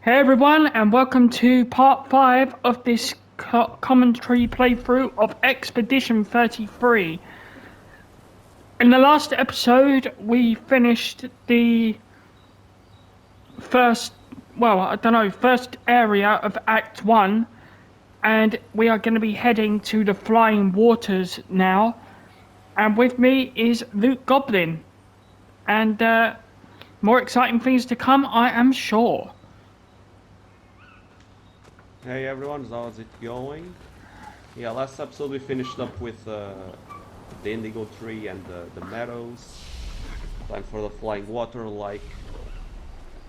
Hey everyone, and welcome to part 5 of this commentary playthrough of Expedition 33. In the last episode, we finished the first area of Act 1, and we are going to be heading to the Flying Waters now. And with me is Luke Goblin, and more exciting things to come, I am sure. Hey everyone, how's it going? Yeah, last episode we finished up with the indigo tree and the meadows. Time for the flying water, like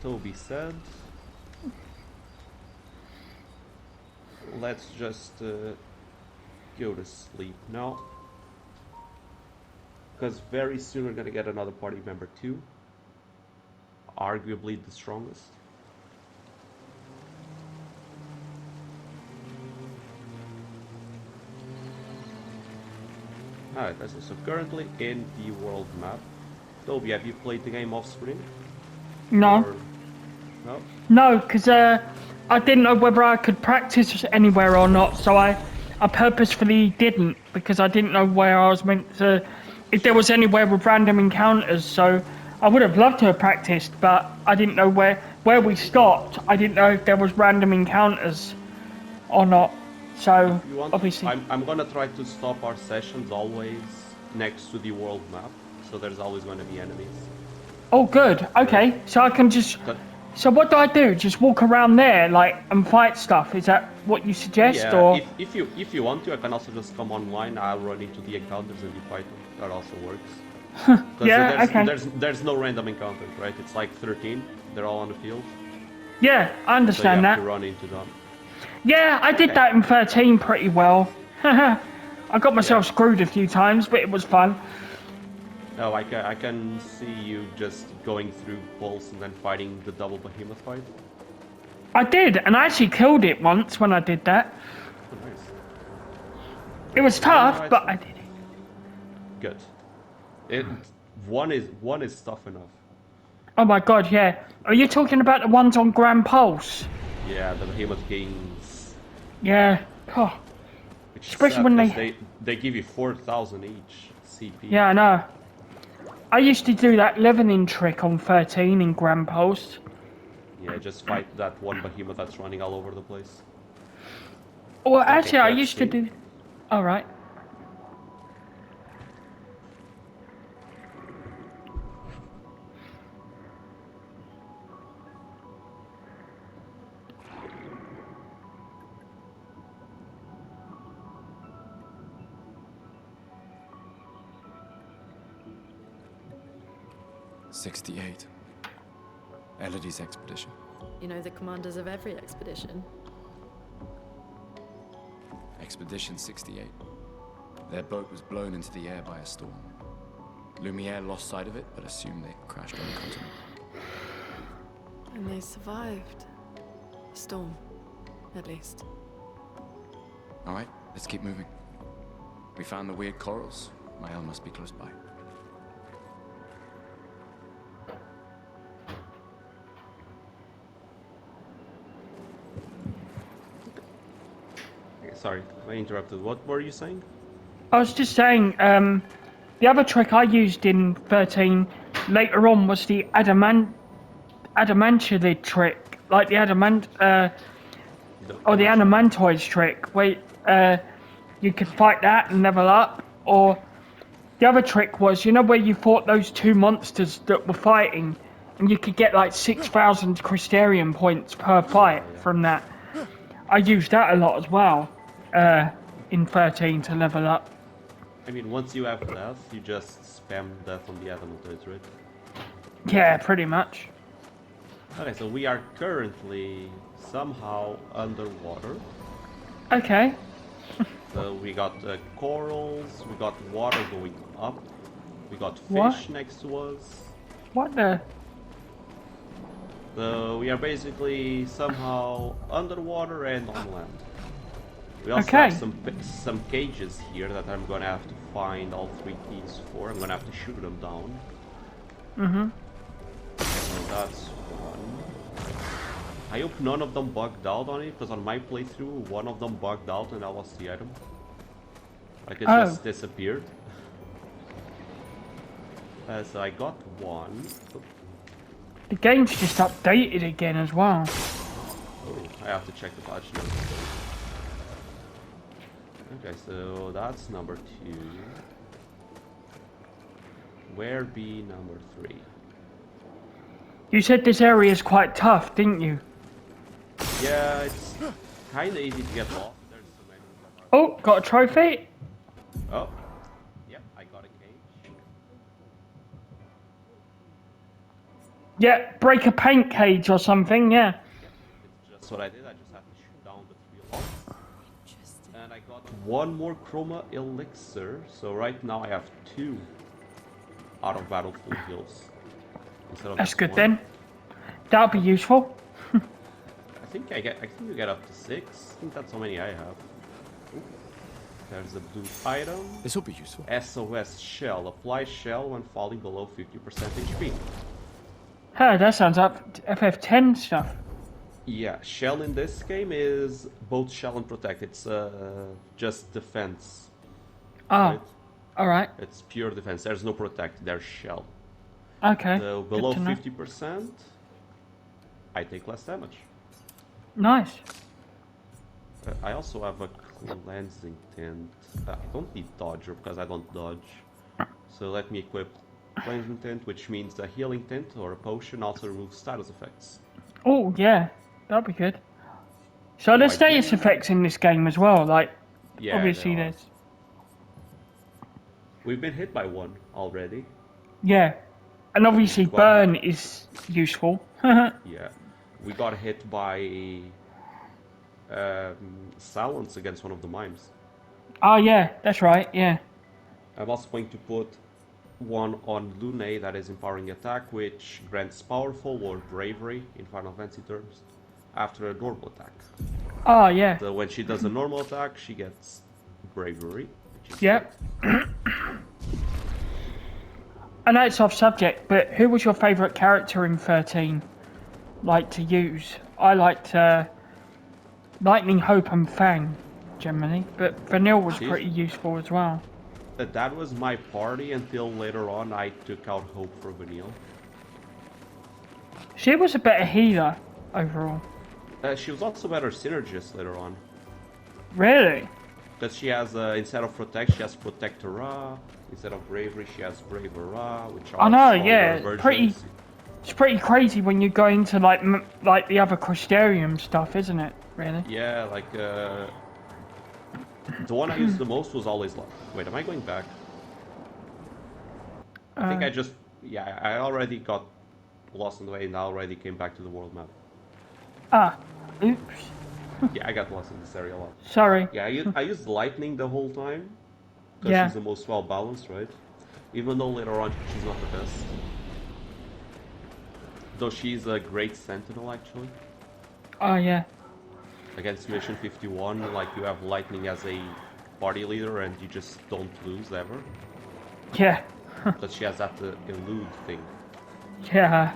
Toby said. Let's just go to sleep now. Because very soon we're gonna get another party member too. Arguably the strongest. Alright, so currently in the world map. Toby, have you played the game off screen? No. Or... No? No, because I didn't know whether I could practice anywhere or not, so I purposefully didn't, because I didn't know where I was meant to, if there was anywhere with random encounters, so I would have loved to have practiced, but I didn't know where we stopped. I didn't know if there was random encounters or not, so You want, obviously... I'm gonna try to stop our sessions always next to the world map, so there's always gonna be enemies. Oh, good, okay, so I can just... But, So what do I do? Just walk around there, like, and fight stuff? Is that what you suggest, yeah, or...? if you want to, I can also just come online. I'll run into the encounters and you fight them. That also works. Yeah, okay. There's no random encounters, right? It's like 13. They're all on the field. Yeah, I understand so you that. have to run into them. Yeah, I did that in 13 pretty well. I got myself screwed a few times, but it was fun. Oh, I can see you just going through pulse and then fighting the double behemoth fight. I did, and I actually killed it once when I did that. Oh, nice. It was tough, but I did it. Good. One is tough enough. Oh my god, yeah. Are you talking about the ones on Grand Pulse? Yeah, the behemoth kings. Yeah. Oh. Which Especially when they give you 4,000 each CP. Yeah, I know. I used to do that leveling trick on 13 in Grand Pulse. Yeah, just fight that one behemoth that's running all over the place. Well, actually, I used to do... Alright. '68. Elodie's expedition. You know the commanders of every expedition. Expedition 68. Their boat was blown into the air by a storm. Lumiere lost sight of it, but assumed they crashed on the continent. And they survived. The storm, at least. Alright, let's keep moving. We found the weird corals. Mael must be close by. Sorry, I interrupted. What were you saying? I was just saying, the other trick I used in 13 later on was the adamantulid trick, like the adamantoids trick, where you could fight that and level up, or the other trick was, you know, where you fought those two monsters that were fighting, and you could get like 6,000 Crystarian points per fight from that. I used that a lot as well. In 13 to level up. I mean, once you have death, you just spam death on the adamantoids, right? Yeah, pretty much. Okay, so we are currently somehow underwater. Okay. So we got corals, we got water going up, we got fish What? next to us. What the? So we are basically somehow underwater and on land. We also Okay. have some cages here that I'm gonna have to find all 3 keys for. I'm gonna have to shoot them down. So that's one. I hope none of them bugged out on it, because on my playthrough, one of them bugged out and I lost the item. Like it just disappeared. So I got one. The game's just updated again as well. Oh, I have to check the patch notes. Okay, so that's number 2. Where be number 3? You said this area is quite tough, didn't you? Yeah, it's kind of easy to get lost. There's so many that are... Oh, got a trophy? Oh, yeah, I got a cage. Yeah, break a paint cage or something, yeah. It's just what I did. I just had to shoot down the 3 logs. And I got one more chroma elixir. So right now I have 2 out of battlefield heals. Instead of That's just good 1. then. That'll be useful. I think you get up to 6. I think that's how many I have. Ooh. There's a blue item. This will be useful. SOS shell. Apply shell when falling below 50% HP. Huh, that sounds up FF10 stuff. Yeah, shell in this game is both shell and protect. It's just defense. Oh, Right? alright. It's pure defense. There's no protect. There's shell. Okay. So good below to know. 50%, I take less damage. Nice. I also have a cleansing tint. I don't need dodger because I don't dodge. So let me equip cleansing tint, which means a healing tint or a potion also removes status effects. Oh, yeah. That'll be good. So there's status effects in this game as well, like, Yeah, obviously there are. there's... We've been hit by one already. Yeah. And obviously Quite- burn is useful. Yeah, we got hit by silence against one of the mimes. Oh, yeah, that's right, yeah. I'm also going to put one on Lune that is empowering attack, which grants powerful or bravery in Final Fantasy terms after a normal attack. Oh, yeah. So when she does a normal attack, she gets bravery. Which is Yep. I know it's off subject, but who was your favourite character in 13? Like to use? I liked Lightning, Hope and Fang, generally, but Vanille was She's- pretty useful as well. That was my party until later on I took out Hope for Vanille. She was a better healer, overall. She was also better synergist later on. Really? Because she has, instead of Protect, she has Protectora. Instead of Bravery, she has Bravera, which are I know, stronger yeah, versions. it's pretty crazy when you go into like the other Crystarium stuff, isn't it? Really? Yeah, like, the one I used the most was always like... Wait, am I going back? I think I just... Yeah, I already got lost in the way and I already came back to the world map. Ah, oops. Yeah, I got lost in this area a lot. Sorry. Yeah, I used Lightning the whole time. Because Yeah. she's the most well-balanced, right? Even though later on she's not the best. Though she's a great sentinel, actually. Oh, yeah. Against Mission 51, like, you have Lightning as a party leader and you just don't lose ever. Yeah. Because she has that elude thing. Yeah.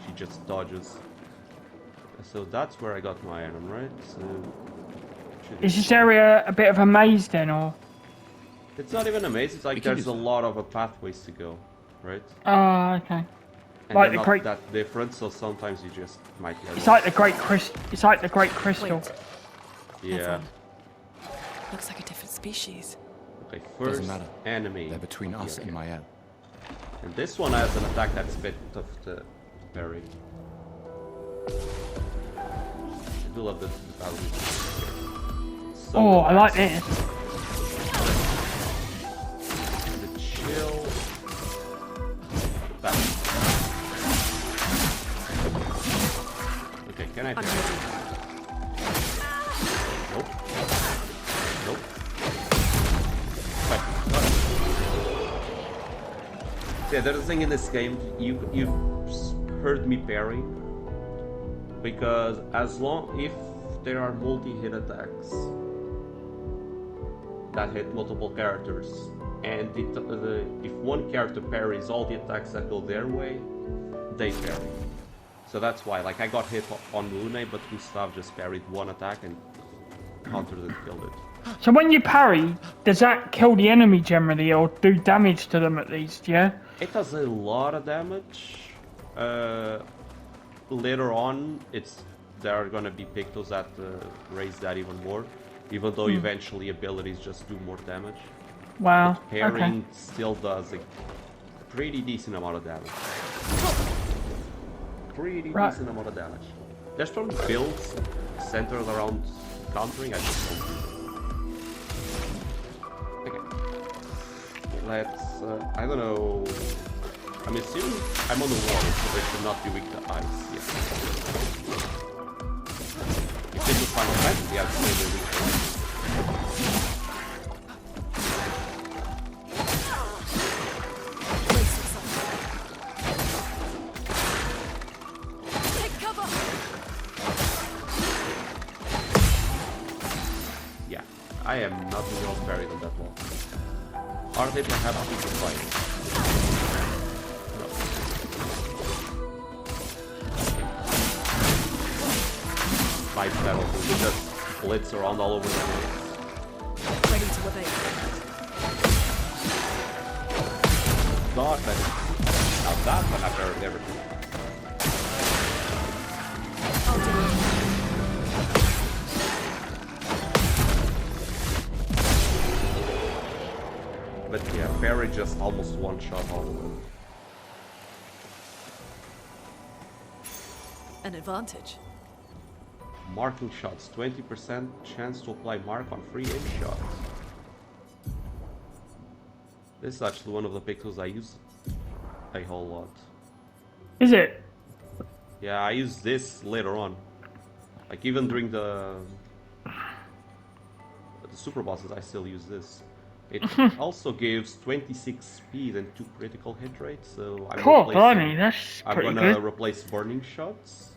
She just dodges. So that's where I got my item, right? So... Is this area a bit of a maze then, or? It's not even a maze, it's like We can there's a use that. lot of pathways to go, right? Oh, okay. And Like they're the not great- that different, so sometimes you just might get It's lost. like the Great It's like the Great Crystal. Wait, Yeah. looks like a different species. Okay, first Doesn't matter. enemy. They're between us Yeah, and okay. Mael. And this one has an attack that's a bit tough to parry. I do love the battle. So Oh, I like relaxed. this. The chill. Back. Okay, can I? I'm ready. Nope. Nope. Right, got it. Yeah, there's a thing in this game. You've heard me parrying because if there are multi-hit attacks that hit multiple characters, and if one character parries all the attacks that go their way, they parry. So that's why, like, I got hit on Lune, but Gustav just parried one attack and countered and killed it. So when you parry, does that kill the enemy generally, or do damage to them at least, yeah? It does a lot of damage. Later on, there are gonna be Pictos that raise that even more, even though eventually abilities just do more damage. Wow, But parrying okay. still does a pretty decent amount of damage. Pretty Right. decent amount of damage. There's some builds centered around countering, I just don't do. Okay. Let's, I don't know. I'm assuming I'm on the water, so they should not be weak to ice yet. If this was Final Fantasy, I'd say they're weak to ice. Brace yourself. Take cover. Yeah, I am nothing else buried on that wall. Are they perhaps people fighting? No. Fight battlefield, we just blitz around all over the place. Ready to evade. God, that now that one I buried everything. I'll do it. But yeah, Barry just almost one-shot all of them. An advantage. Marking shots, 20% chance to apply mark on free aim shots. This is actually one of the pixels I use a whole lot. Is it? Yeah, I use this later on. Like even during the super bosses, I still use this. It also gives 26 speed and 2 critical hit rate, so I'm Cool, replacing. blimey, that's I'm pretty gonna good. replace burning shots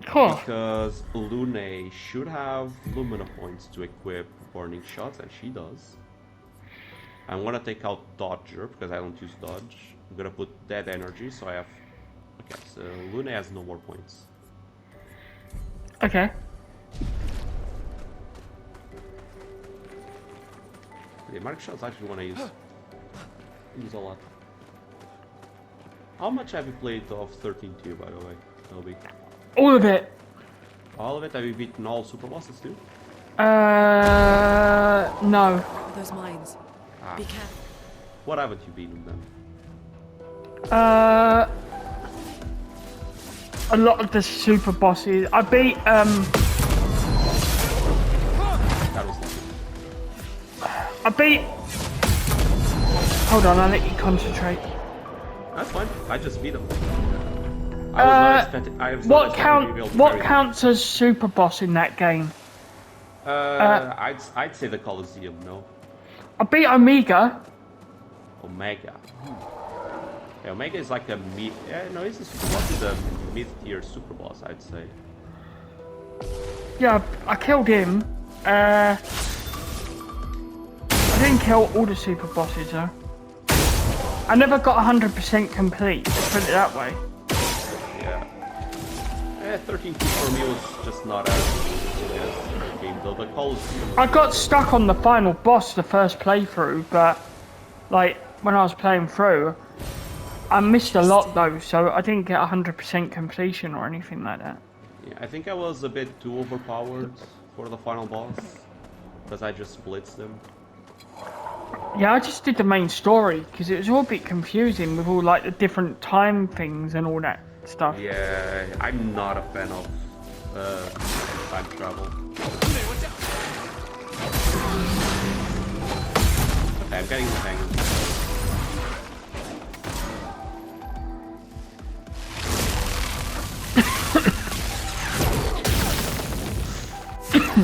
Cool. because Lune should have Lumina points to equip burning shots, and she does. I'm gonna take out Dodger because I don't use Dodge. I'm gonna put Dead Energy, so I have. Okay, so Lune has no more points. Okay. The mark shots I actually want to use a lot. How much have you played of 13 tier, by the way, Toby? All of it. All of it? Have you beaten all super bosses too? No. Those mines. Ah. Be careful. What haven't you beaten then? A lot of the super bosses. I beat, That was lucky. I beat... Hold on, I'll let you concentrate. That's fine. I just beat him. I was not expecting. I was not expecting to be able to What carry counts as super boss in that game? them. I'd say the Colosseum. No, I beat Omega. Omega. Yeah, Omega is like a mid. Yeah, no, he's a super boss. He's a mid-tier super boss, I'd say. Yeah, I killed him. I didn't kill all the super bosses though. I never got 100% complete, let's put it that way. Yeah. 13 for me was just not as good as the game though. The Colosseum. I got stuck on the final boss the first playthrough, but like when I was playing through, I missed a lot though, so I didn't get 100% completion or anything like that. Yeah, I think I was a bit too overpowered for the final boss because I just blitzed him. Yeah, I just did the main story because it was all a bit confusing with all like the different time things and all that stuff. Yeah, I'm not a fan of time travel. Okay, I'm getting the hang of it.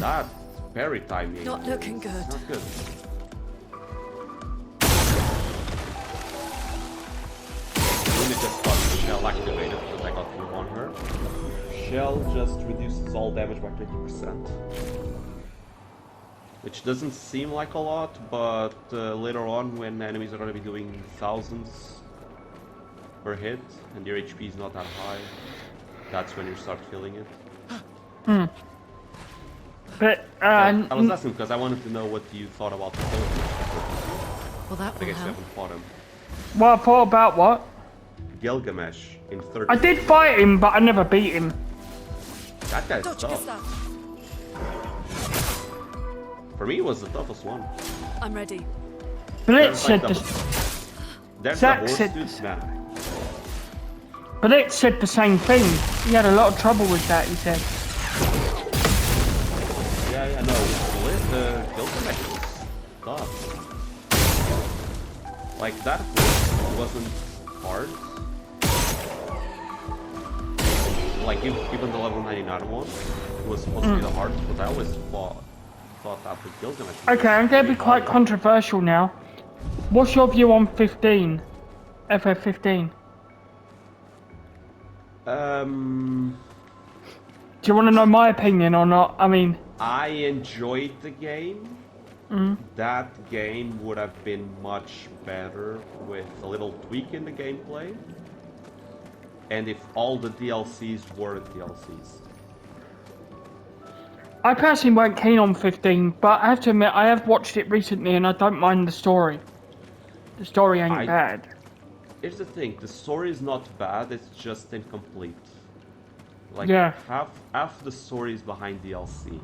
That parry timing. Not looking good. Not good. Let me just got the shell activated because I got through on her. Shell just reduces all damage by 20%. Which doesn't seem like a lot, but later on when enemies are going to be doing thousands per hit and their HP is not that high, That's when you start feeling it. But I was asking because I wanted to know what you thought about the Gilgamesh. Well, that I will guess you help. haven't fought him. what I thought about what? Gilgamesh in 30. I did fight him, but I never beat him. That guy's Dodge tough. stuff. For me, it was the toughest one. I'm ready. Blitz There's like said the, this. there's Zack the horse said dude, this. man. Blitz said the same thing. He had a lot of trouble with that. He said. Yeah, no, Gilgamesh was tough. Like, that horse wasn't hard. Like, even the level 99 one, it was supposed to be the hardest, but I always thought that with Gilgamesh. Okay, I'm going to be pretty quite hard. controversial now. What's your view on 15? FF15? Do you want to know my opinion or not? I mean, I enjoyed the game. That game would have been much better with a little tweak in the gameplay. And if all the DLCs were DLCs. I personally weren't keen on 15, but I have to admit, I have watched it recently and I don't mind the story. The story ain't bad. Here's the thing, the story is not bad, it's just incomplete. Like, Yeah. half the story is behind DLC.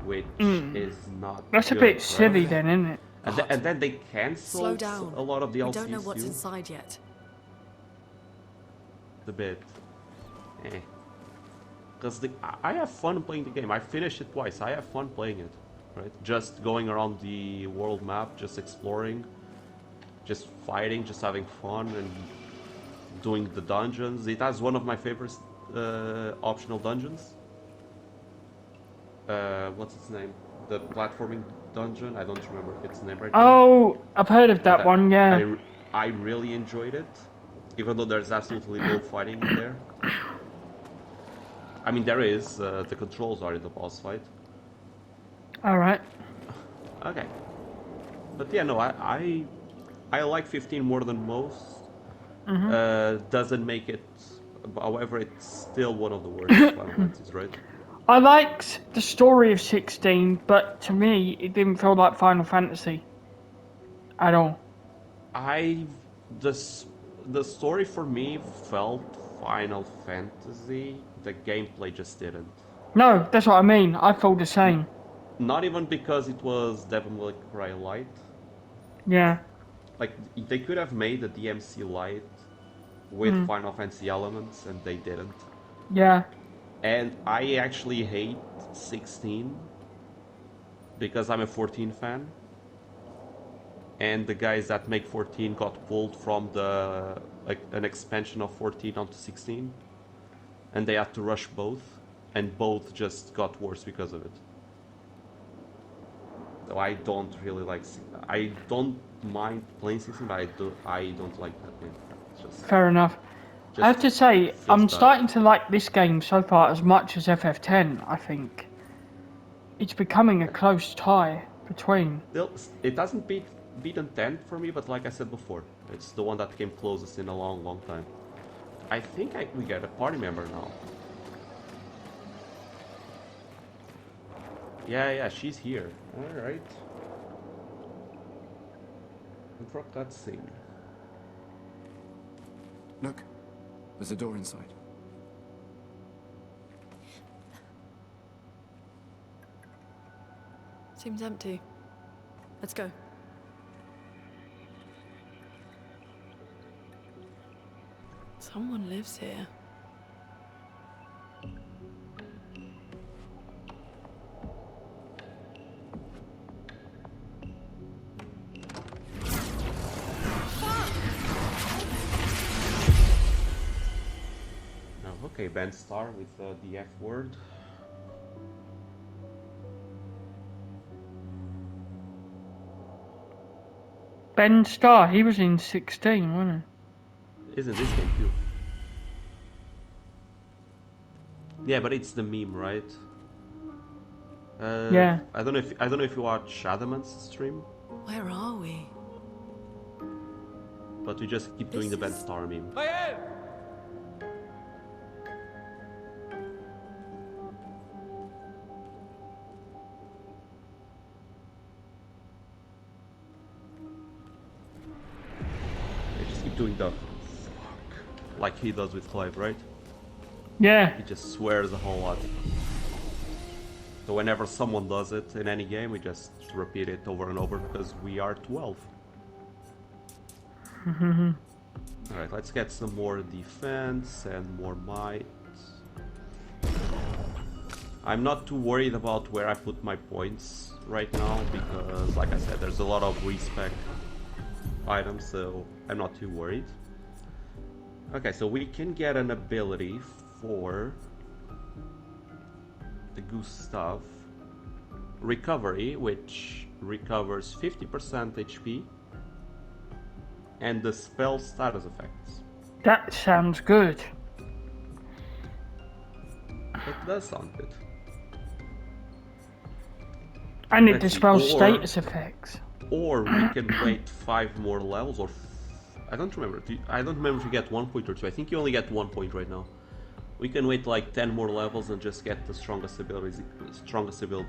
Which is not That's a good, bit right? silly then, isn't it? And then they Slow cancelled down. a lot of DLCs We don't know what's too. inside yet. A bit. Because I have fun playing the game. I finished it twice. I have fun playing it. Right? Just going around the world map, just exploring, just fighting, just having fun and doing the dungeons. It has one of my favorite optional dungeons. What's its name? The platforming dungeon? I don't remember its name right now. Oh, I've heard of that one, yeah. I really enjoyed it, even though there's absolutely no fighting in there. I mean, there is. The controls are in the boss fight. Alright. Okay. But yeah, no, I like 15 more than most. Doesn't make it... However, it's still one of the worst Final Fantasies, right? I liked the story of 16, but to me, it didn't feel like Final Fantasy. At all. The story for me felt Final Fantasy. The gameplay just didn't. No, that's what I mean. I feel the same. Not even because it was Devil May Cry Lite. Yeah. Like, they could have made a DMC Lite with Final Fantasy elements, and they didn't. Yeah. And I actually hate 16 because I'm a 14 fan. And the guys that make 14 got pulled from an expansion of 14 onto 16. And they had to rush both. And both just got worse because of it. So I don't really like... I don't mind playing 16, but I don't like that game. It's just, Fair enough. I have to say, I'm bad. starting to like this game so far as much as FF10, I think. It's becoming a close tie between. It hasn't beaten 10 for me, but like I said before, it's the one that came closest in a long, long time. I think we get a party member now. Yeah, she's here. Alright. Drop that scene. Look, there's a door inside. Seems empty. Let's go. Someone lives here. Oh, okay, Ben Starr with the F word. Ben Starr, he was in 16, wasn't Isn't this game too? Yeah, but it's the meme, right? Yeah. I don't know if you watch Adamant's stream, Where are we? but we just keep doing the Ben Starr meme. doing the fuck like he does with Clive, right? Yeah. He just swears a whole lot. So whenever someone does it in any game, we just repeat it over and over because we are 12. Alright, let's get some more defense and more might. I'm not too worried about where I put my points right now because, like I said, there's a lot of respec items, so I'm not too worried. Okay, so we can get an ability for the Gustav recovery, which recovers 50% HP, and the spell status effects. That sounds good. It does sound good. And it Let's see, dispels or- status effects. Or we can wait 5 more levels, or I don't remember. I don't remember if you get 1 point or 2. I think you only get 1 point right now. We can wait like 10 more levels and just get the strongest ability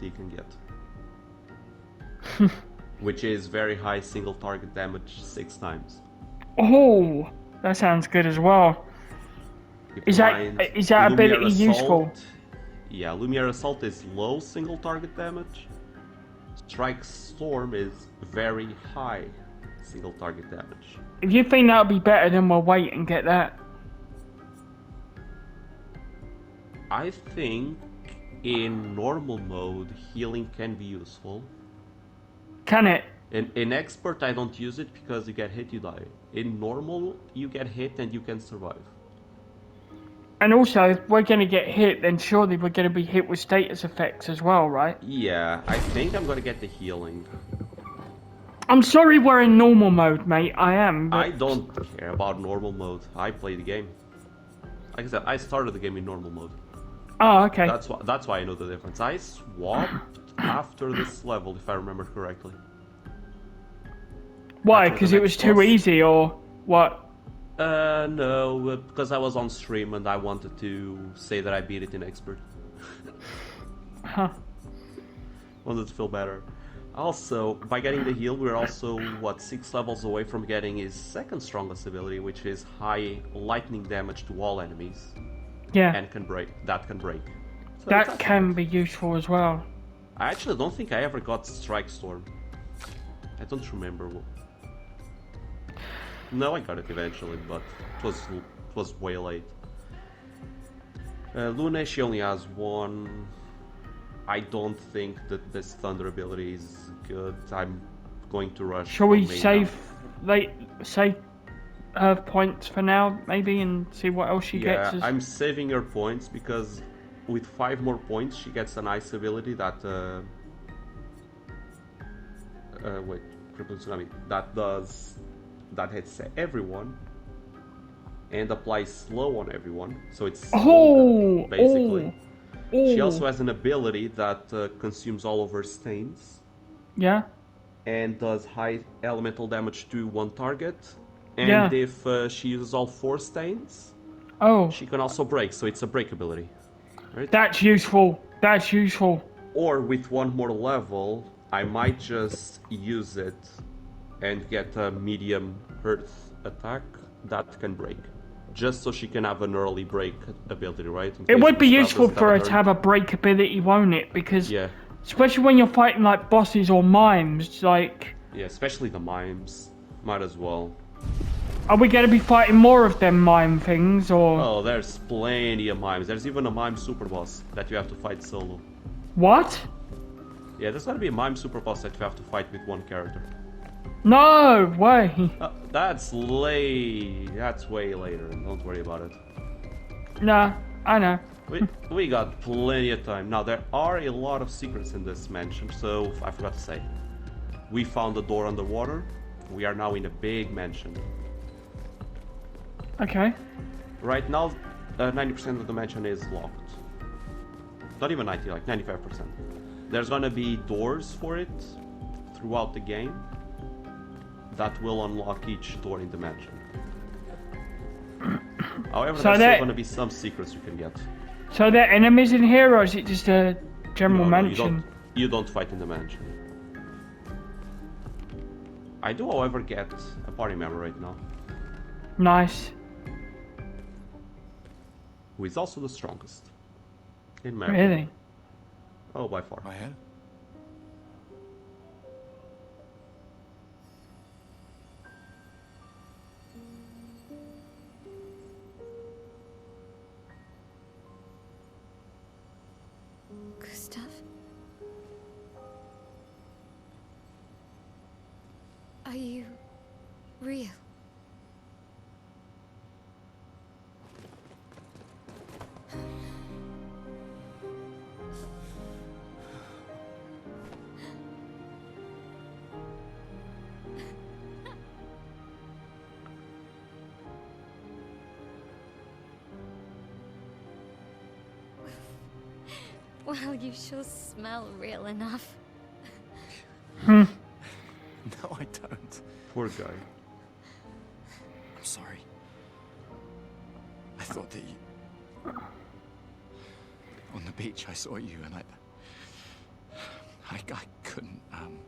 you can get. Which is very high single target damage 6 times. Oh, that sounds good as well. Keep Is in that mind, is that Lumiere ability useful? Assault- Yeah, Lumiere Assault is low single target damage. Strike Storm is very high single target damage. If you think that would be better, then we'll wait and get that. I think in normal mode, healing can be useful. Can it? In Expert, I don't use it because you get hit, you die. In normal, you get hit and you can survive. And also, if we're going to get hit, then surely we're going to be hit with status effects as well, right? Yeah, I think I'm gonna get the healing. I'm sorry we're in normal mode, mate. I am. But I don't care about normal mode. I play the game. Like I said, I started the game in normal mode. Oh, okay. That's why I know the difference. I swapped after this level, if I remember correctly. Why? after the Because it was next too boss. easy, or what? No, because I was on stream and I wanted to say that I beat it in Expert. Huh. Wanted to feel better. Also, by getting the heal, we're also, 6 levels away from getting his second strongest ability, which is high lightning damage to all enemies. Yeah. And can break. That can break. So That that's can good. be useful as well. I actually don't think I ever got Strike Storm. I don't remember. No, I got it eventually, but it was way late. Luna, she only has one. I don't think that this Thunder ability is good. I'm going to rush. Shall we for main save her points for now, maybe, and see what else she Yeah, gets? I'm saving her points because with 5 more points, she gets a nice ability that wait, Crippling Tsunami. That hits everyone and applies slow on everyone, so it's slow, basically. She also has an ability that consumes all of her stains Yeah. and does high elemental damage to one target. And Yeah. if she uses all 4 stains, Oh, she can also break, so it's a break ability. Right? that's useful. That's useful. Or with 1 more level, I might just use it and get a medium earth attack that can break. Just so she can have an early break ability, right? It would be Gustav useful doesn't for her a to turn. have a break ability, won't it? Because Yeah, especially when you're fighting like bosses or mimes, like, yeah, especially the mimes. Might as well. are we going to be fighting more of them mime things, or Oh, there's plenty of mimes. There's even a mime super boss that you have to fight solo. what? Yeah, there's gotta be a mime super boss that you have to fight with one character. No way. That's way later. Don't worry about it. Nah, I know. We got plenty of time. Now, there are a lot of secrets in this mansion, so I forgot to say. We found the door underwater. We are now in a big mansion. Okay. Right now, 90% of the mansion is locked. Not even 90, like 95%. There's gonna be doors for it throughout the game that will unlock each door in the mansion. However, So there's that- still gonna be some secrets you can get. So there are enemies in here, or is it just a general No, mansion? you don't fight in the mansion. I do, however, get a party member right now. Nice. Who is also the strongest in Mary. Really? Oh, by far. My head? Gustav? Are you real? Well, you sure smell real enough. No, I don't. Poor guy. I'm sorry. I thought that you... On the beach, I saw you and I couldn't, I'm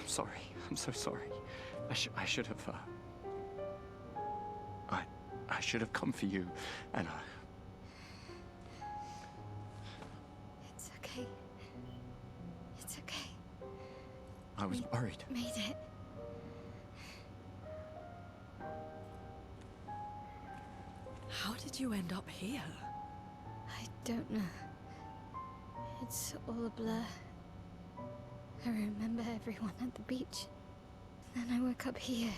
sorry. I'm so sorry. I should have, I should have come for you, and It's okay. It's okay. I was worried. Made it. How did you end up here? I don't know. It's all a blur. I remember everyone at the beach. Then I woke up here.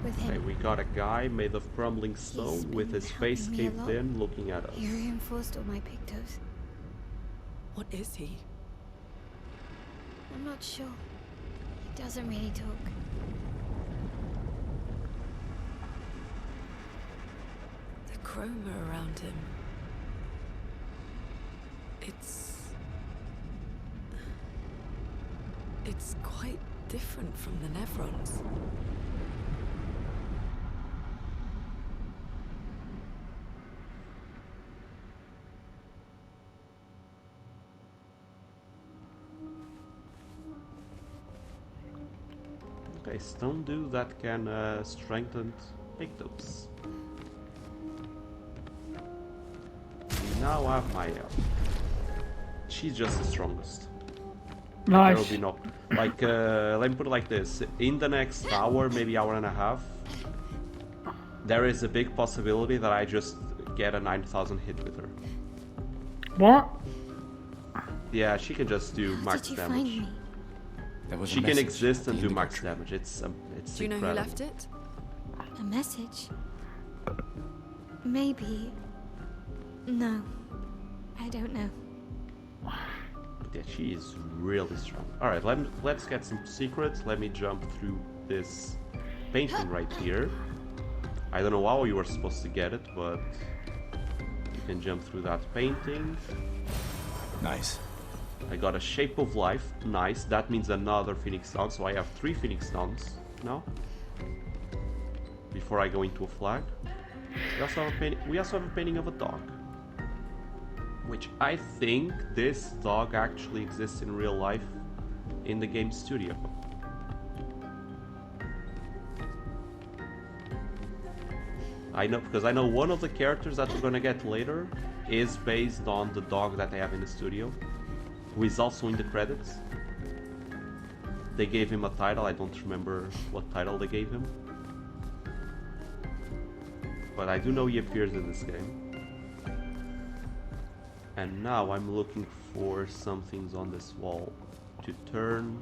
With Okay, him. we got a guy made of crumbling He's stone with been his face helping me a caved lot. in, looking at us. He reinforced all my pictos. What is he? I'm not sure. He doesn't really talk. The chroma around him. It's quite different from the Nevrons. Okay, stone do that can strengthen pictos. Now I have my she's just the strongest. There will Nice. be no like let me put it like this. In the next hour, maybe hour and a half, there is a big possibility that I just get a 9,000 hit with her. What? Yeah, she can just do How max did you damage. find me? There was a She can message exist at and the do Indigo max Tree. damage. It's Do you know incredible. who left it? A message? Maybe. No. I don't know. But yeah, she is really strong. Alright, let's get some secrets. Let me jump through this painting right here. I don't know how you were supposed to get it, but you can jump through that painting. Nice. I got a Shape of Life. Nice. That means another Phoenix Down, so I have 3 Phoenix Downs now. Before I go into a flag. We also have a painting of a dog. Which I think this dog actually exists in real life in the game studio. I know, because I know one of the characters that we're gonna get later is based on the dog that they have in the studio, who is also in the credits. They gave him a title, I don't remember what title they gave him. But I do know he appears in this game. And now I'm looking for some things on this wall to turn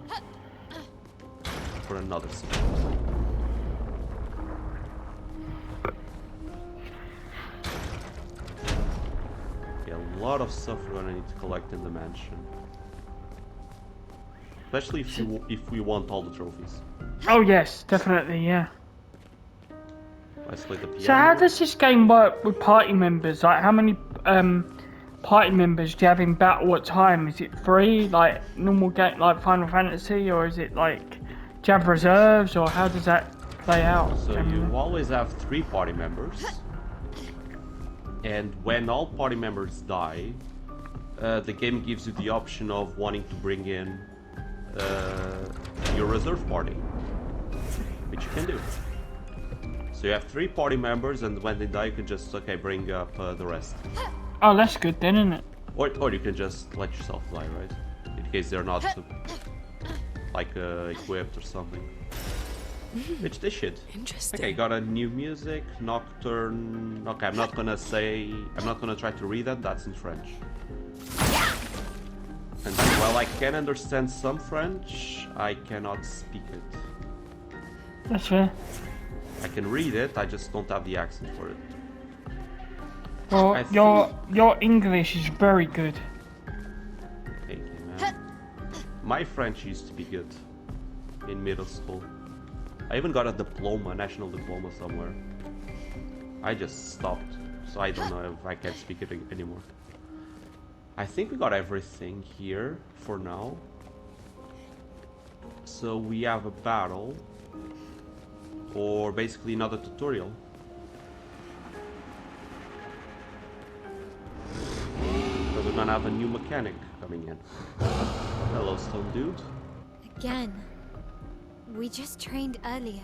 for another secret. Yeah, a lot of stuff we're gonna need to collect in the mansion. Especially if we want all the trophies. Oh yes, definitely, yeah. Let's play the piano. So how does this game work with party members? Like how many party members do you have in battle at time? Is it 3 like normal game like Final Fantasy, or is it like do you have reserves, or how does that play out? So generally? you always have 3 party members, and when all party members die, the game gives you the option of wanting to bring in your reserve party, which you can do. So you have 3 party members, and when they die, you can just bring up the rest. Oh, that's good then, isn't it? Or you can just let yourself die, right? In case they're not equipped or something. Which they should. Interesting. Okay, got a new music, Nocturne. Okay, I'm not gonna try to read that, that's in French. And while I can understand some French, I cannot speak it. That's fair. I can read it, I just don't have the accent for it. Well, your English is very good. Thank you, man. My French used to be good in middle school. I even got a diploma, national diploma somewhere. I just stopped, so I don't know if I can speak it anymore. I think we got everything here for now. So we have a battle, or basically another tutorial. But we're gonna have a new mechanic coming in. Hello, Stone Dude. Again. We just trained earlier.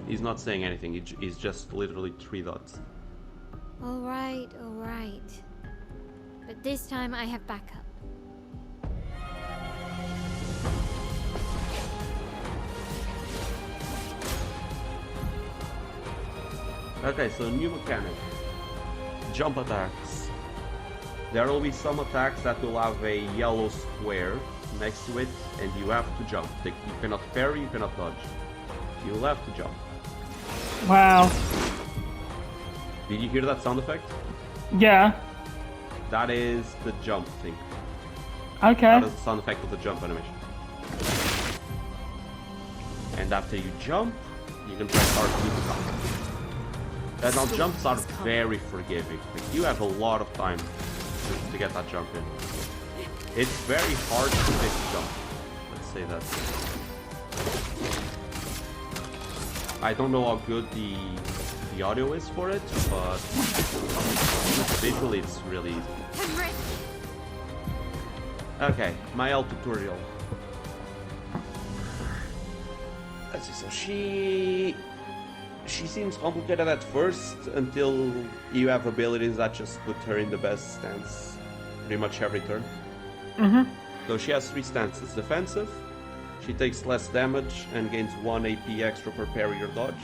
He's not saying anything, he's just literally 3 dots. Alright, alright. But this time I have backup. Okay, so new mechanic. Jump attacks. There will be some attacks that will have a yellow square next to it, and you have to jump. You cannot parry, you cannot dodge. You'll have to jump. Wow. Did you hear that sound effect? Yeah. That is the jump thing. Okay. That is the sound effect of the jump animation. And after you jump, you can press R2 to jump. And now jumps are very forgiving. Like, you have a lot of time to get that jump in. It's very hard to miss jump. Let's say that. I don't know how good the audio is for it, but visually it's really easy. Okay, my L tutorial. Let's see, so she seems complicated at first until you have abilities that just put her in the best stance pretty much every turn. So she has 3 stances. Defensive, she takes less damage and gains 1 AP extra per parry or dodge.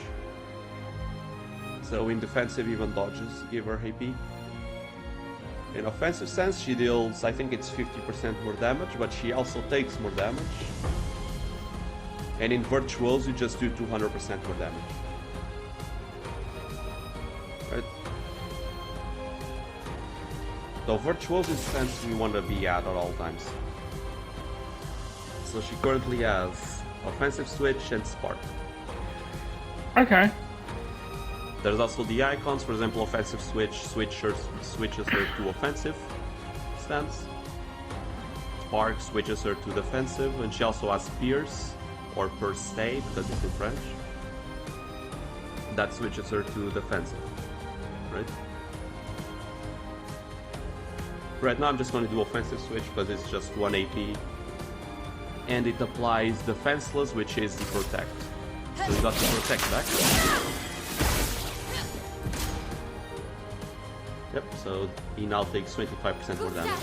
So in defensive, even dodges give her AP. In offensive stance, she deals, I think it's 50% more damage, but she also takes more damage. And in virtuos, you just do 200% more damage. Right? So virtuos is stance we want to be at all times. So she currently has offensive switch and spark. Okay. There's also the icons, for example, offensive switch switches her to offensive stance. Spark switches her to defensive, and she also has pierce or per se because it's in French. That switches her to defensive, right? Right now I'm just going to do offensive switch because it's just 1 AP. And it applies defenseless, which is the protect. So we got the protect back. Yep, so he now takes 25% more damage.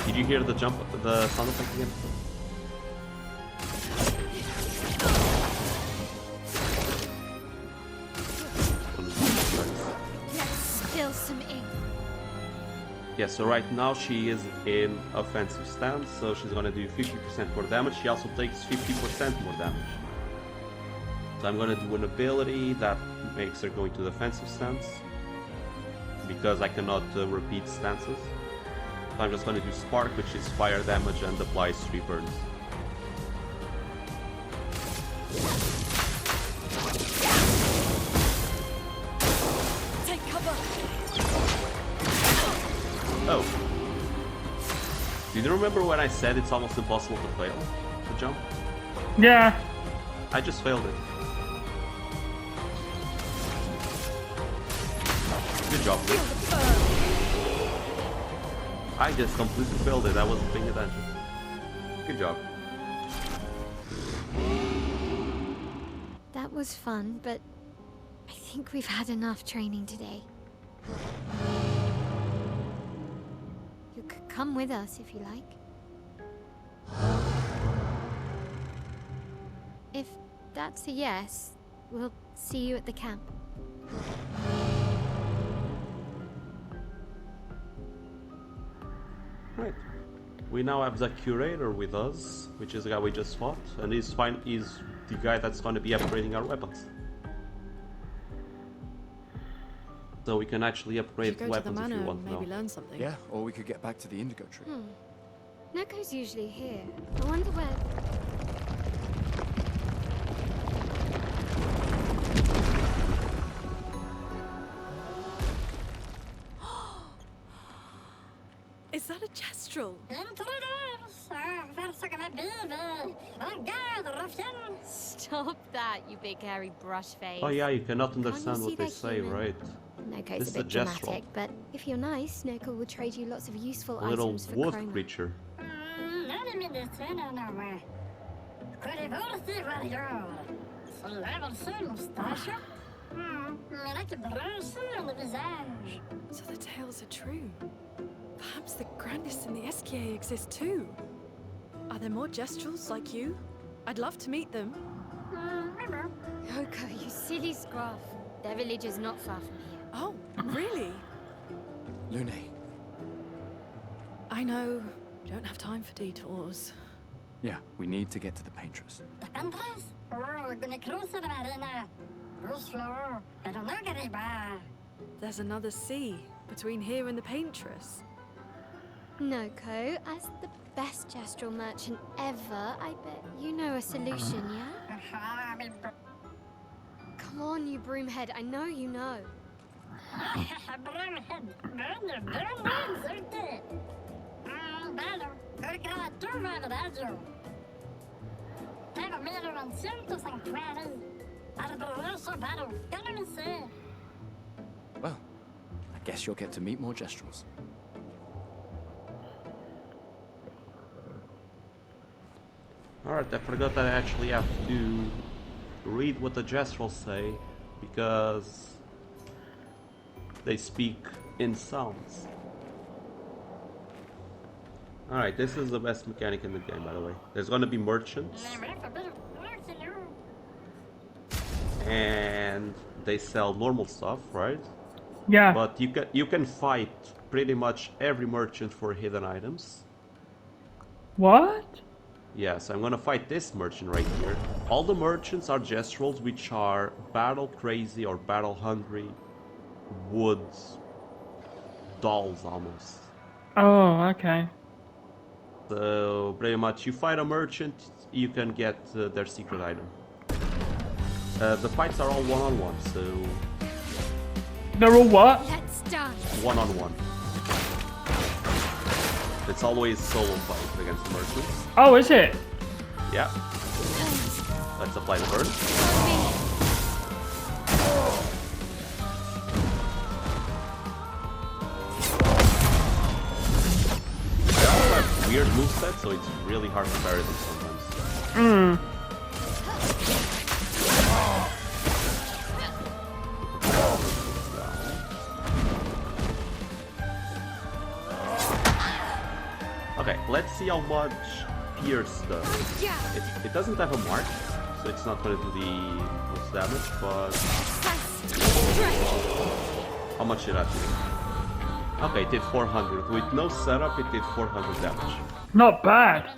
Did you hear the sound effect again? Spill some ink. Yeah, so right now she is in offensive stance, so she's gonna do 50% more damage. She also takes 50% more damage. So I'm gonna do an ability that makes her go into defensive stance, because I cannot repeat stances. So I'm just gonna do Spark, which is fire damage and applies 3 burns. Take cover. Oh. Did you remember when I said it's almost impossible to fail the jump? Yeah. I just failed it. Good job, Luke. I just completely failed it. I wasn't paying attention. Good job. That was fun, but I think we've had enough training today. You could come with us if you like. If that's a yes, we'll see you at the camp. Right. We now have the curator with us, which is the guy we just fought, and he's the guy that's going to be upgrading our weapons. So we can actually upgrade Go to the weapons if manor you want and to know. maybe learn something. Yeah, or we could get back to the indigo tree. Neko's usually here. I wonder where... Is that a Gestrel? Stop that, you big hairy brush face. Oh yeah, you cannot you understand see what they that say, human? right? Neko's This is a a bit Gestrel. dramatic, but if you're nice, Neko will trade you lots of useful A little items for wolf chroma. creature. So the tales are true. Perhaps the grandest in the SKA exist too. Are there more Gestrels like you? I'd love to meet them. Neko, you silly scruff. Their village is not far from here. Oh, really? Lune, I know. Don't have time for detours. yeah, we need to get to the paintress. There's another sea between here and the paintress. Neko, as the best gestural merchant ever, I bet you know a solution, yeah? Come on, you broomhead, I know you know. Well, I guess you'll get to meet more Gestrels. Alright, I forgot that I actually have to read what the Gestrels say, because they speak in sounds. Alright, this is the best mechanic in the game, by the way. There's gonna be merchants, and they sell normal stuff, right? Yeah. But you can fight pretty much every merchant for hidden items. What? Yes, I'm gonna fight this merchant right here. All the merchants are gestrels, which are battle crazy or battle hungry woods dolls almost. Oh, okay. So pretty much, you fight a merchant, you can get their secret item. The fights are all one-on-one, so They're all what? Let's dance. one-on-one. It's always solo fight against the merchants. Oh, is it? Yeah. Let's apply the burn. They all have weird movesets, so it's really hard to parry them sometimes. Okay, let's see how much Pierce does. It doesn't have a mark, so it's not going to do the most damage, but... How much did that do? Okay, it did 400. With no setup, it did 400 damage. Not bad.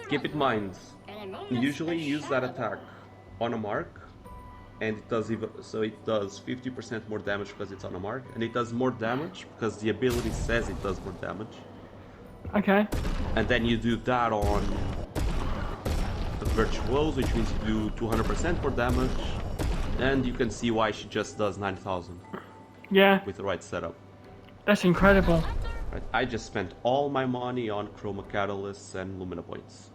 Keep in mind, usually use that attack on a mark, and it does even so. It does 50% more damage because it's on a mark, and it does more damage because the ability says it does more damage. Okay. And then you do that on the virtuos, which means you do 200% more damage, and you can see why she just does 9,000 Yeah, with the right setup. that's incredible. Right, I just spent all my money on chroma catalysts and lumina points.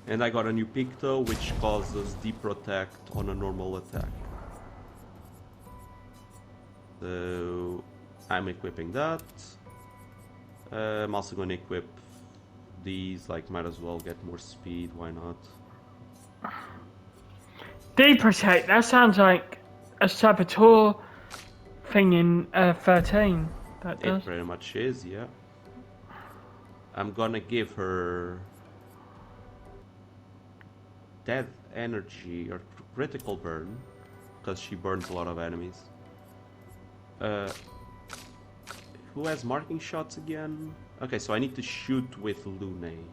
And I got a new Picto, which causes deep protect on a normal attack. So I'm equipping that. I'm also going to equip these, like, might as well get more speed, why not? Depreciate, that sounds like a saboteur thing in 13. That does. It pretty much is, yeah. I'm gonna give her death energy or critical burn, because she burns a lot of enemies. Who has marking shots again? Okay, so I need to shoot with Lune.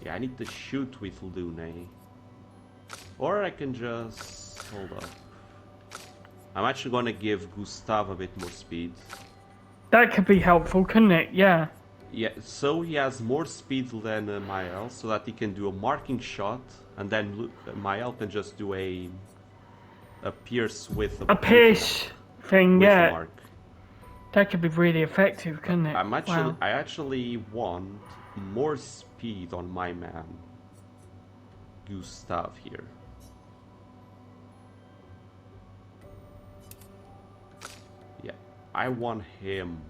Yeah, I need to shoot with Lune. Or I can just... hold up. I'm actually gonna give Gustav a bit more speed. That could be helpful, couldn't it? Yeah. Yeah, so he has more speed than Mael, so that he can do a marking shot, and then Mael can just do a pierce with A pierce thing, with yeah. a mark. That could be really effective, couldn't it? I actually want more speed on my man, Gustav here. Yeah, I want him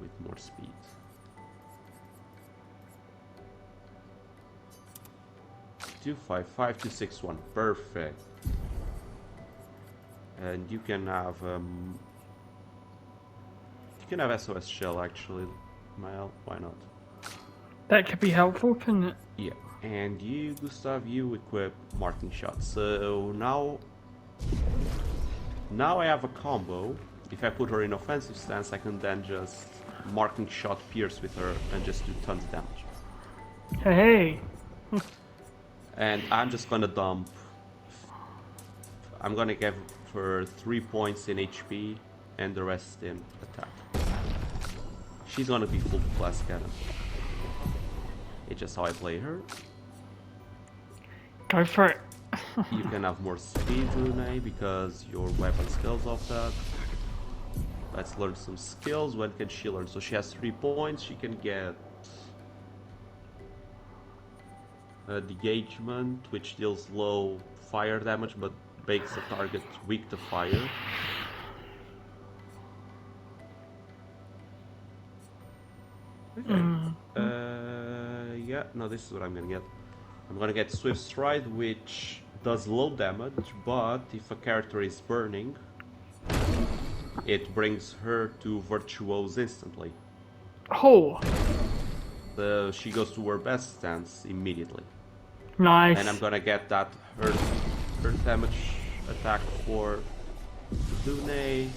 with more speed. Two, 5, 5, 2, 6, 1. Perfect. And you can have SOS shell actually, Mael. Why not? That could be helpful, couldn't it? Yeah. And you, Gustav, you equip marking shots. So now I have a combo. If I put her in offensive stance, I can then just marking shot pierce with her and just do tons of damage. Hey. And I'm just gonna dump. I'm gonna give her 3 points in HP and the rest in attack. She's gonna be full blast cannon. It's just how I play her. Go for it. You can have more speed, Lune, because your weapon scales off that. Let's learn some skills. When can she learn? So she has 3 points. She can get Degagement, which deals low fire damage but makes the target weak to fire. Okay. Yeah, no, this is what I'm gonna get. I'm gonna get Swift Stride, which does low damage, but if a character is burning, it brings her to Virtuose instantly. Oh. So she goes to her best stance immediately. Nice. And I'm gonna get that earth damage attack for Lune.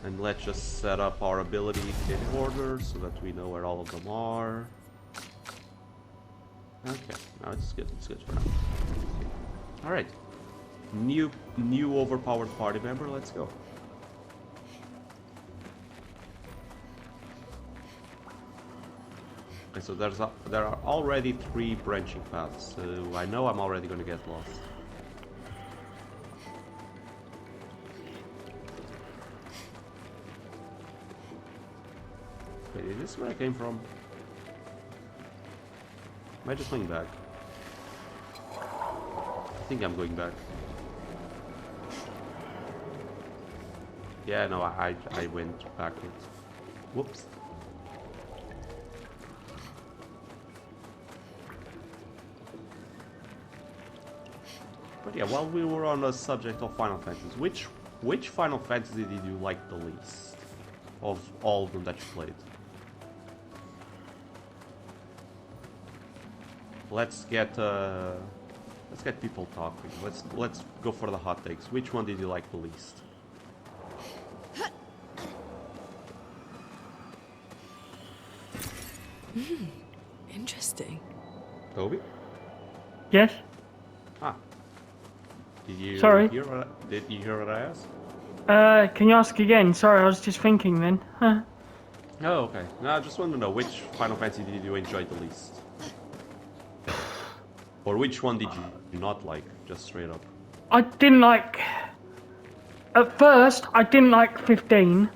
And let's just set up our abilities in order so that we know where all of them are. Okay, now it's good for now. Alright. New overpowered party member, let's go. Okay, so there are already 3 branching paths, so I know I'm already gonna get lost. Wait, is this where I came from? Am I just going back? I think I'm going back. Yeah, no, I went backwards. Whoops. But yeah, while we were on the subject of Final Fantasies, which Final Fantasy did you like the least of all of them that you played? Let's get people talking. Let's go for the hot takes. Which one did you like the least? Interesting. Toby? Yes? Ah. Did you Sorry. hear what I asked? Can you ask again? Sorry, I was just thinking then. Huh. Oh, okay. No, I just want to know which Final Fantasy did you enjoy the least? Or which one did you not like, just straight up? I didn't like... At first, I didn't like 15,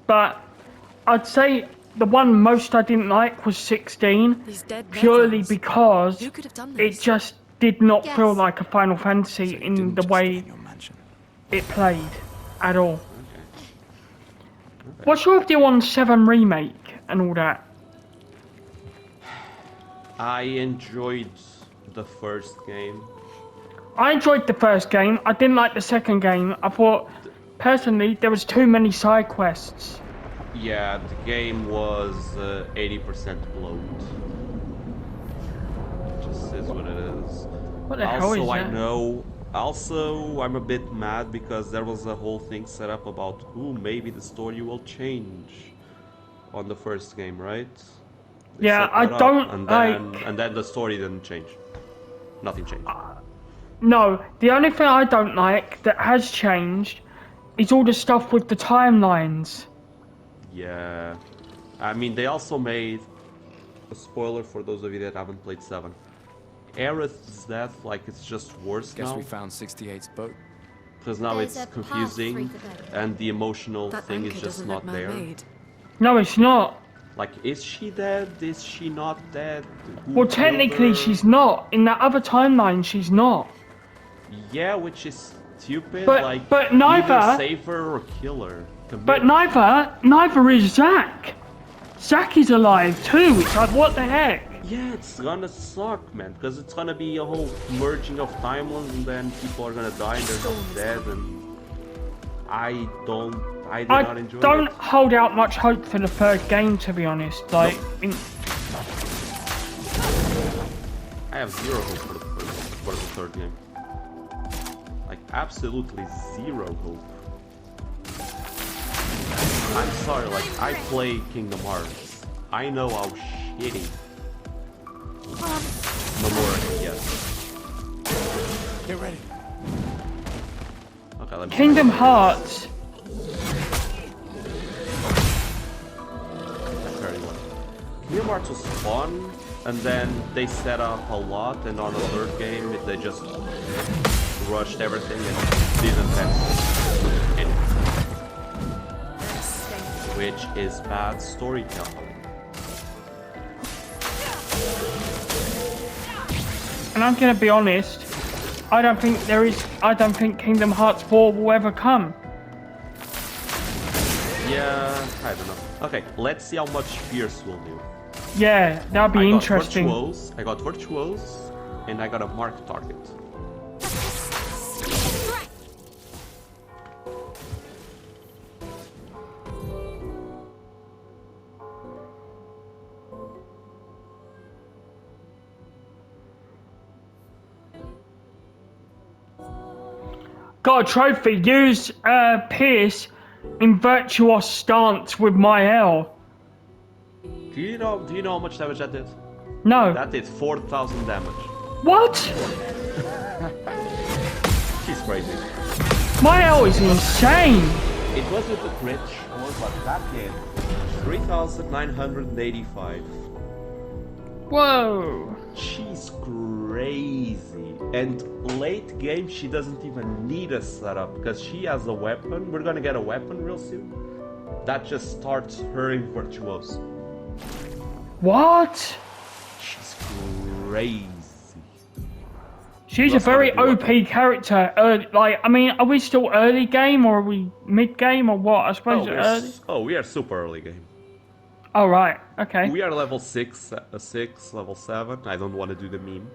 but I'd say the one most I didn't like was 16, These dead purely Nevils. because Who could have done it this? just did not Yes. feel like a Final Fantasy So you in didn't the just stay way in your mansion. it played at all. Okay. What's your view on 7 Remake and all that? I enjoyed the first game. I enjoyed the first game. I didn't like the second game. I thought, personally, there was too many side quests. Yeah, the game was 80% bloat. Just is what it is. What the hell is Also, I that? know. Also, I'm a bit mad because there was a whole thing set up about maybe the story will change on the first game, right? They Yeah, set I that up, don't and like. then the story didn't change. Nothing changed. No, the only thing I don't like that has changed is all the stuff with the timelines. Yeah, I mean they also made a spoiler for those of you that haven't played 7. Aerith's death, like it's just worse Guess now. we found 68's boat. Because now There's it's a path confusing through the boat. and the emotional That thing anchor is just doesn't look not there. man-made. No, it's not. Like, is she dead? Is she not dead? Who Well, killed technically, her? she's not. In that other timeline, she's not. Yeah, which is stupid. But- like, but either neither- save her or kill her. But neither is Zack. Zack is alive too. It's like, what the heck? Yeah, it's gonna suck, man, because it's gonna be a whole merging of timelines, and then people are gonna die and they're not dead, and I did not enjoy don't it. hold out much hope for the third game, to be honest. Like, I have zero hope for the third game. Like, absolutely zero hope. I'm sorry, like, I play Kingdom Hearts. I know how shitty Nomura gets. Get ready. Okay, let me Kingdom Hearts. Very well. Kingdom Hearts was fun, and then they set up a lot, and on the third game, they just rushed everything and didn't test anything. Which is bad storytelling. And I'm gonna be honest. I don't think Kingdom Hearts 4 will ever come. Yeah, I don't know. Okay, let's see how much Fierce will do. Yeah, that'll be interesting. I got Virtuose, and I got a marked target. Got a trophy. Use Pierce in virtuous stance with my L. Do you know how much damage that did? No. That did 4,000 damage. What? She's crazy. My L is insane. It was with the crit, but that did 3,985. Whoa. She's crazy. And late game, she doesn't even need a setup because she has a weapon. We're gonna get a weapon real soon. That just starts her in Virtuose. What? She's crazy. She's a That's very gotta be OP character. Like, I mean, are we still early game or are we mid game or what? I suppose early. We are super early game. Oh, right. Okay. We are level 6, level 7. I don't want to do the meme.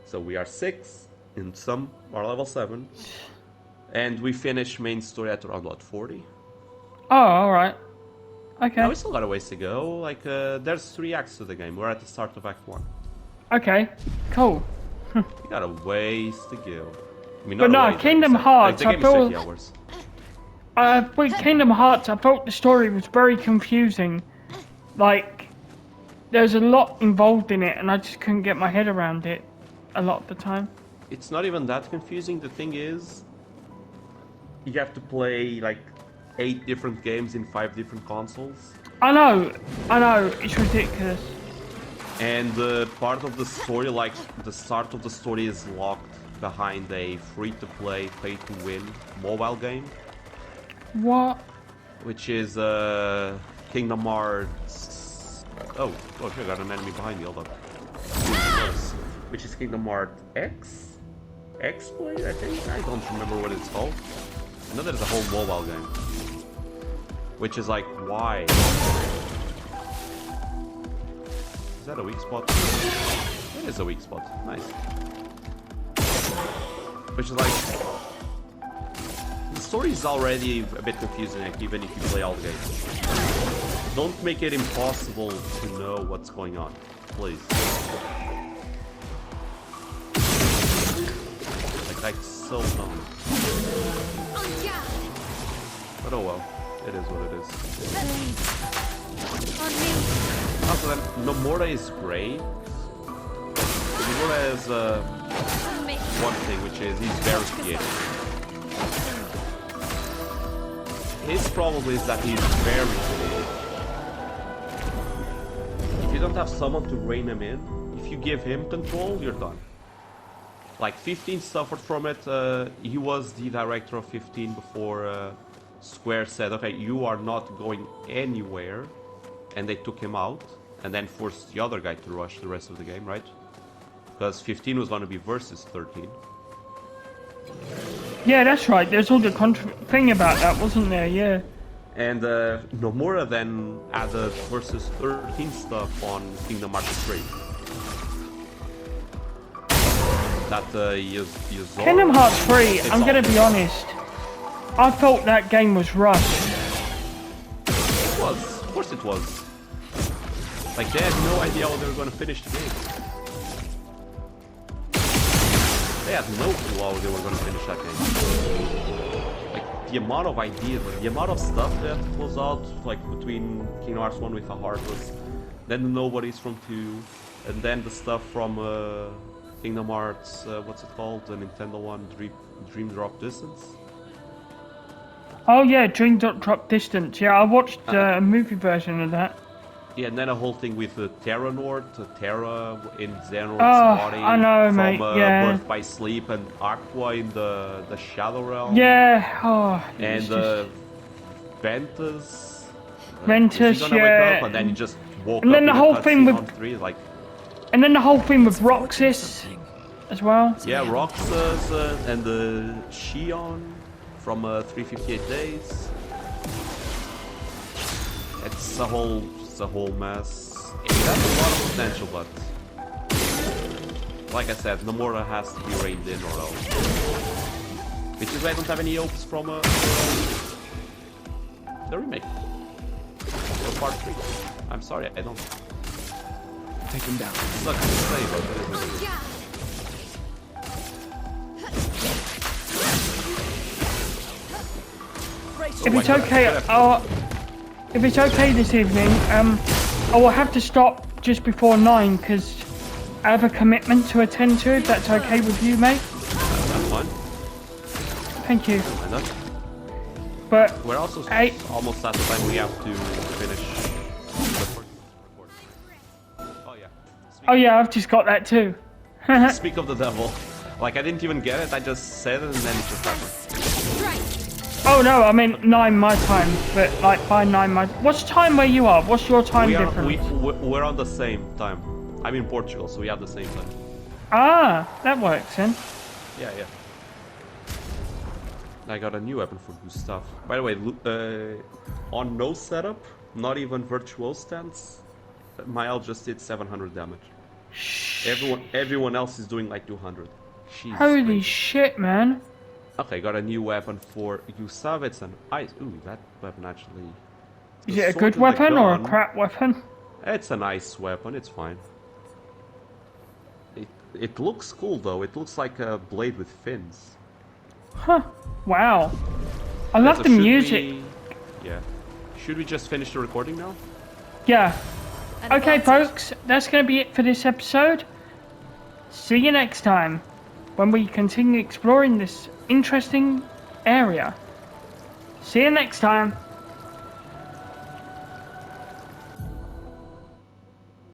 So we are 6, and some are level 7. And we finish main story at around, what, 40? Oh, alright. Okay. No, we still got a ways to go. Like, there's 3 acts to the game. We're at the start of Act 1. Okay. Cool. We got a ways to go. I mean, But not a no, ways, Kingdom like, Hearts, the I game is 50 feel- hours. With Kingdom Hearts, I thought the story was very confusing. Like, there's a lot involved in it, and I just couldn't get my head around it a lot of the time. It's not even that confusing. The thing is, you have to play like 8 different games in 5 different consoles. I know, it's ridiculous. And part of the story, like the start of the story, is locked behind a free-to-play, pay-to-win mobile game, What? which is Kingdom Hearts. Oh, okay, I got an enemy behind me. Hold up. Which is Kingdom Hearts X? X-Play, I think. I don't remember what it's called. I know there's a whole mobile game, Which is like, why? Is that a weak spot? It is a weak spot. Nice. Which is like... The story is already a bit confusing, like, even if you play all the games. Don't make it impossible to know what's going on, please. Like, that's so dumb. But oh well, it is what it is. Also, then, Nomura is great. Nomura has one thing, which is he's very creative. His problem is that he's very creative. If you don't have someone to rein him in, if you give him control, you're done. Like 15 suffered from it. He was the director of 15 before Square said, okay, you are not going anywhere, and they took him out and then forced the other guy to rush the rest of the game, right? Because 15 was going to be versus 13. Yeah, that's right. There's all the thing about that, wasn't there? Yeah. And Nomura then added versus 13 stuff on Kingdom Hearts 3. That Kingdom Hearts 3, I'm gonna be honest, I thought that game was rushed. It was, of course it was. Like, they had no idea how they were going to finish the game. They had no clue how they were going to finish that game. Like, the amount of ideas, the amount of stuff that was out, like, between Kingdom Hearts 1 with a Heartless, then the Nobodies from 2, and then the stuff from Kingdom Hearts, what's it called? The Nintendo one, Dream Drop Distance? Oh yeah, Dream Drop Distance. Yeah, I watched a movie version of that. Yeah, and then a whole thing with Terra Nord, Terra in Xehanort's body. I know, from, mate, yeah. Birth by Sleep, and Aqua in the Shadow Realm. Yeah, And just... Ventus. Ventus, gonna wake up, and then he just woke and up then the in whole a thing cutscene with... on 3, like... And then the whole thing with Roxas as well. Yeah, Roxas and the Shion from 358 Days. It's a whole mess. It has a lot of potential, but like I said, Nomura has to be reined in or else. Which is why I don't have any hopes from the remake. Or part 3. I'm sorry, I don't. Take him down. Sucks to say, but it is what it is. If it's okay, if it's okay this evening, I will have to stop just before 9 because I have a commitment to attend to. If that's okay with you, mate. That's fine. Thank you. Why not? But We're also almost at the time we have to finish the recording. Oh yeah. oh yeah, I've just got that too. Speak of the devil. Like, I didn't even get it, I just said it and then it just happened. Oh no, I meant 9 my time, but like by 9 my... What's time where you are? What's your time difference? We're on the same time. I'm in Portugal, so we have the same time. Ah, that works then. Yeah. I got a new weapon for Gustav. By the way, on no setup, not even virtual stance, Mael just did 700 damage. Everyone else is doing like 200. Jeez, Holy shit, man. Okay, got a new weapon for Gustav. It's an ice. Ooh, that weapon actually. Is it a good weapon or a crap weapon? It's a nice weapon. It's fine. It looks cool though. It looks like a blade with fins. Huh. Wow. I love the music. Yeah. Should we just finish the recording now? Yeah. Okay, folks. That's going to be it for this episode. See you next time when we continue exploring this interesting area. See you next time.